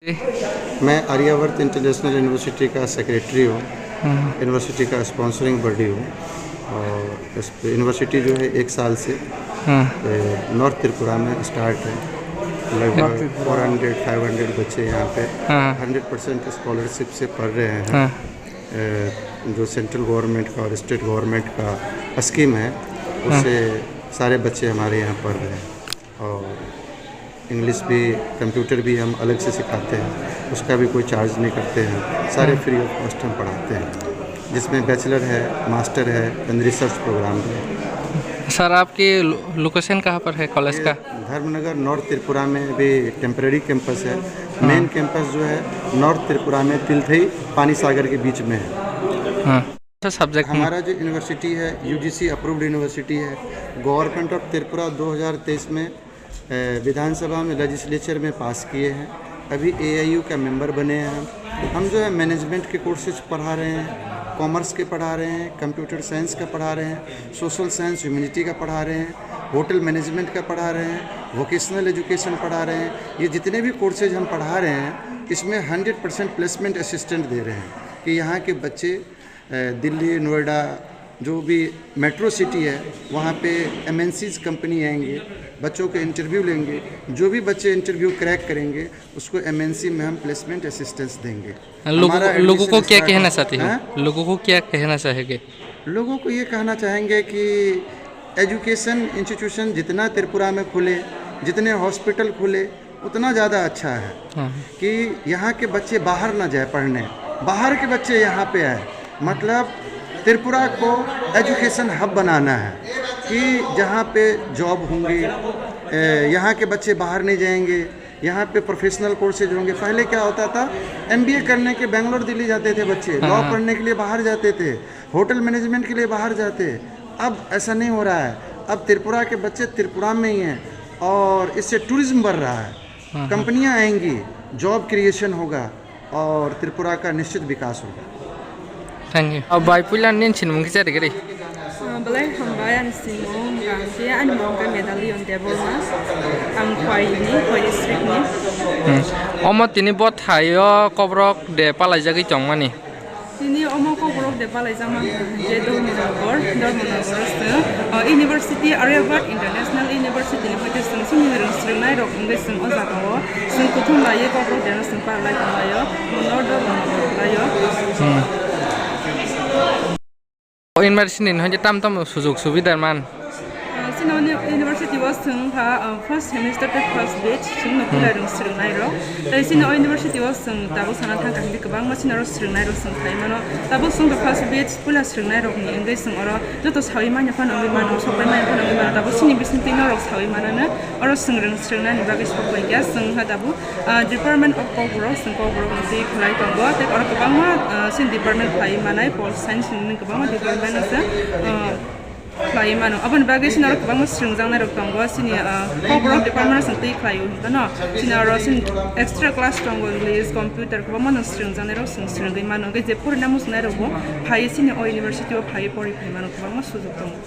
मैं Aryavart international university का secretary हूँ। यूनिवर्सिटी का स्पॉन्सरिंग बॉडी हूँ और इस यूनिवर्सिटी जो है 1 साल से नॉर्थ त्रिपुरा में स्टार्ट है। लगभग 400-500 बच्चे यहाँ पे 100% स्कॉलरशिप से पढ़ रहे हैं। जो सेंट्रल गवर्नमेंट का और स्टेट गवर्नमेंट का स्कीम है उससे सारे बच्चे हमारे यहाँ पढ़ रहे हैं। और इंग्लिश भी, कंप्यूटर भी हम अलग से सिखाते हैं, उसका भी कोई चार्ज नहीं करते हैं। सारे फ्री ऑफ कॉस्ट हम पढ़ाते हैं, जिसमें बैचलर है, मास्टर है एंड रिसर्च प्रोग्राम भी है। सर आपकी लोकेशन कहाँ पर है कॉलेज का? धर्मनगर नॉर्थ त्रिपुरा में भी टेम्परेरी कैंपस है। मेन कैंपस जो है नॉर्थ त्रिपुरा में तिलथई पानी सागर के बीच में है। सब्जेक्ट हमारा जो यूनिवर्सिटी है यूजीसी अप्रूव्ड यूनिवर्सिटी है। गवर्नमेंट ऑफ त्रिपुरा 2023 में विधानसभा में लेजिस्लेचर में पास किए हैं। अभी एआईयू का मेंबर बने हैं हम जो है मैनेजमेंट के कोर्सेज पढ़ा रहे हैं, कॉमर्स के पढ़ा रहे हैं, कंप्यूटर साइंस का पढ़ा रहे हैं, सोशल साइंस ह्यूमैनिटी का पढ़ा रहे हैं, होटल मैनेजमेंट का पढ़ा रहे हैं, वोकेशनल एजुकेशन पढ़ा रहे हैं। ये जितने भी कोर्सेज हम पढ़ा रहे हैं इसमें 100% प्लेसमेंट असिस्टेंट दे रहे हैं कि यहाँ के बच्चे दिल्ली, नोएडा, जो भी मेट्रो सिटी है वहाँ पे एमएनसीज कंपनी आएंगे, बच्चों के इंटरव्यू लेंगे। जो भी बच्चे इंटरव्यू क्रैक करेंगे उसको एमएनसी में हम प्लेसमेंट असिस्टेंस देंगे। लोगों को क्या कहना चाहते हैं? लोगों को क्या कहना चाहेंगे? लोगों को ये कहना चाहेंगे कि एजुकेशन इंस्टीट्यूशन जितना त्रिपुरा में खुले, जितने हॉस्पिटल खुले उतना ज़्यादा अच्छा है कि यहाँ के बच्चे बाहर ना जाए पढ़ने, बाहर के बच्चे यहाँ पे आए। मतलब त्रिपुरा को एजुकेशन हब बनाना है कि जहाँ पे जॉब होंगी, यहाँ के बच्चे बाहर नहीं जाएंगे, यहाँ पे प्रोफेशनल कोर्सेज होंगे। पहले क्या होता था, एमबीए करने के बेंगलोर दिल्ली जाते थे बच्चे, लॉ पढ़ने के लिए बाहर जाते थे, होटल मैनेजमेंट के लिए बाहर जाते। अब ऐसा नहीं हो रहा है। अब त्रिपुरा के बच्चे त्रिपुरा में ही हैं और इससे टूरिज्म बढ़ रहा है, कंपनियाँ आएंगी, जॉब क्रिएशन होगा और त्रिपुरा का निश्चित विकास होगा। Thank you. By Pulan Ninchin Mungisa degree. Belai hamba yang simong gangsi an mongga medallion debolma ang khoi district ni. Omo tini bot hayo kobrok de palajagi chongmani. Tini omo kobrok de palajama je dormonogor University Aryabhat International University ni hoite sung sung nai rok ngai sung ozako sung kuthum laye kobrok de sung palai layo monor layo. University ni hanya tam sujug subida man. University was first semester first batch sing nokula rung srung nai ro. Tai sin university was sung tabo sana thang kan dik bang masin ro srung nai ro sung thai mano. Tabo sung first batch pula srung nai ro ni engai sung oro joto sawi man yapan ongi mano sopai man yapan ongi mano tabo sini bisin tina ro sawi manana oro sung nai ni bagi sopai ya sung ha tabo department of kogro sung kogro ni khlai tongo te oro kabang ma sin department khai manai pol science ni kabang ma department asa Klai mano, aban bagay sinaro kabang srungjang na roktongo sini kogro department sangti klayu bano sinaro sin extra class tongo English computer kabang mano srungjang na rok srunggai mano ge jepur namus na rogo phai sini o university of phai pori phai mano kabang ma sujog tongo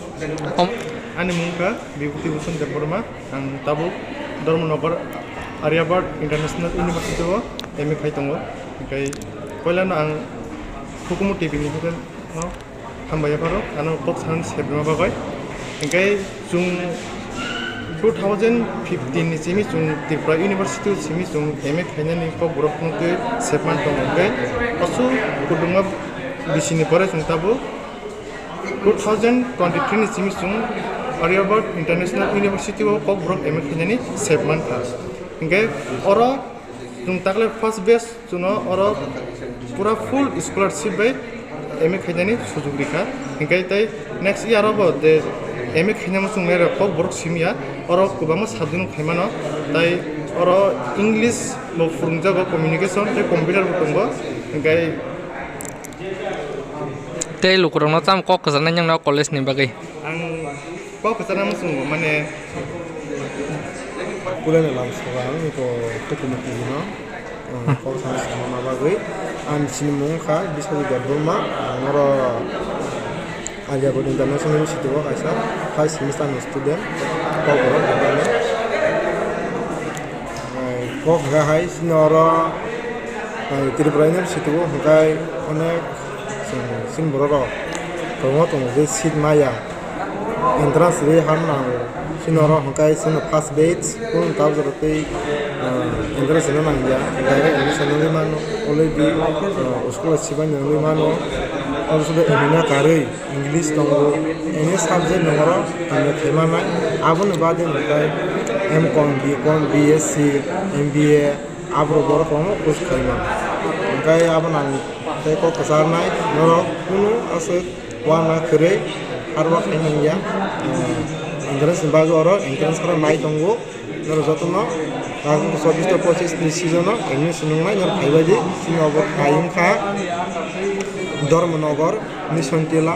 ani mungka Vibhuti Bhushan Deborma ang tabu Dharmanagar Aryabhat International University o MA khai tongo kai koilano ang hukumu TV ni hotel no hambaya paro ano box hand sebma bagai engkai jung 2015 ni simi jung Tripura University simi jung MA khaina ni ko borok nungke sepman tong engkai asu kudunga bisini pore jung tabu 2023 ni simi jung Aryabhat International University o ko borok MA khaina ni sepman class engkai oro jung takle first batch juno oro pura full scholarship by MA khainani sujug rikha engkai tai next year abo de MA khainama sungnai ko borok simia oro kubama sabjunu khaimano tai oro English lo furungjago communication te computer butongo engkai Te lukurong na tam kok kasana yang na college ni bagay. ang ko kasana mo sungo mane kulen lang sekarang itu dokumen no kau sama bagui an sini mungka bisa juga rumah ngoro Aryabhat International University wa kaisa first semester student kau berapa kok gak hai sinoro Tripura University hingkai onek sin borok tongo tongo je seat maya entrance re hamnango sinoro hingkai sin first batch kun tabjorotei entrance na nangya direct admission ni mano already school siban ni mano also the emina karei English tongo any subject nongoro ane themana abun bade hingkai M.Com, B.Com, BSc, MBA abro borok tongo course khaima hingkai abun ang teko kasarnai norok kuno asuk wana kure harwa khaimanya entrance bago oro entrance kara mai tongo noro jotono ragu 24-25 ni season no admission nai nor khaibaji sini obor khaim kha Dharmanagar ni Sontela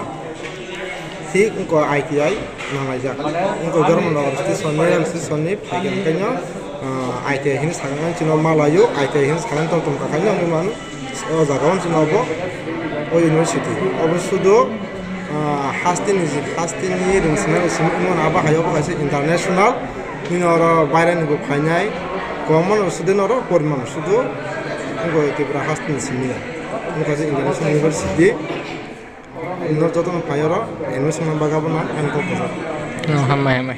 ঠিক উনকো ITI নামাইজাক উনকো Dharmanagar station rail station ni phagen kaino ITI hin sangan chino malayo ITI hin sangan tom kakhanya man o jagaon chino bo o university oboshudo hastini rinsinal simon aba hayo kaise international minoro bairani bo phainai common student porman sudo ugo Tripura hastini simina ugo international university no joto payoro admission bagabona anko hamai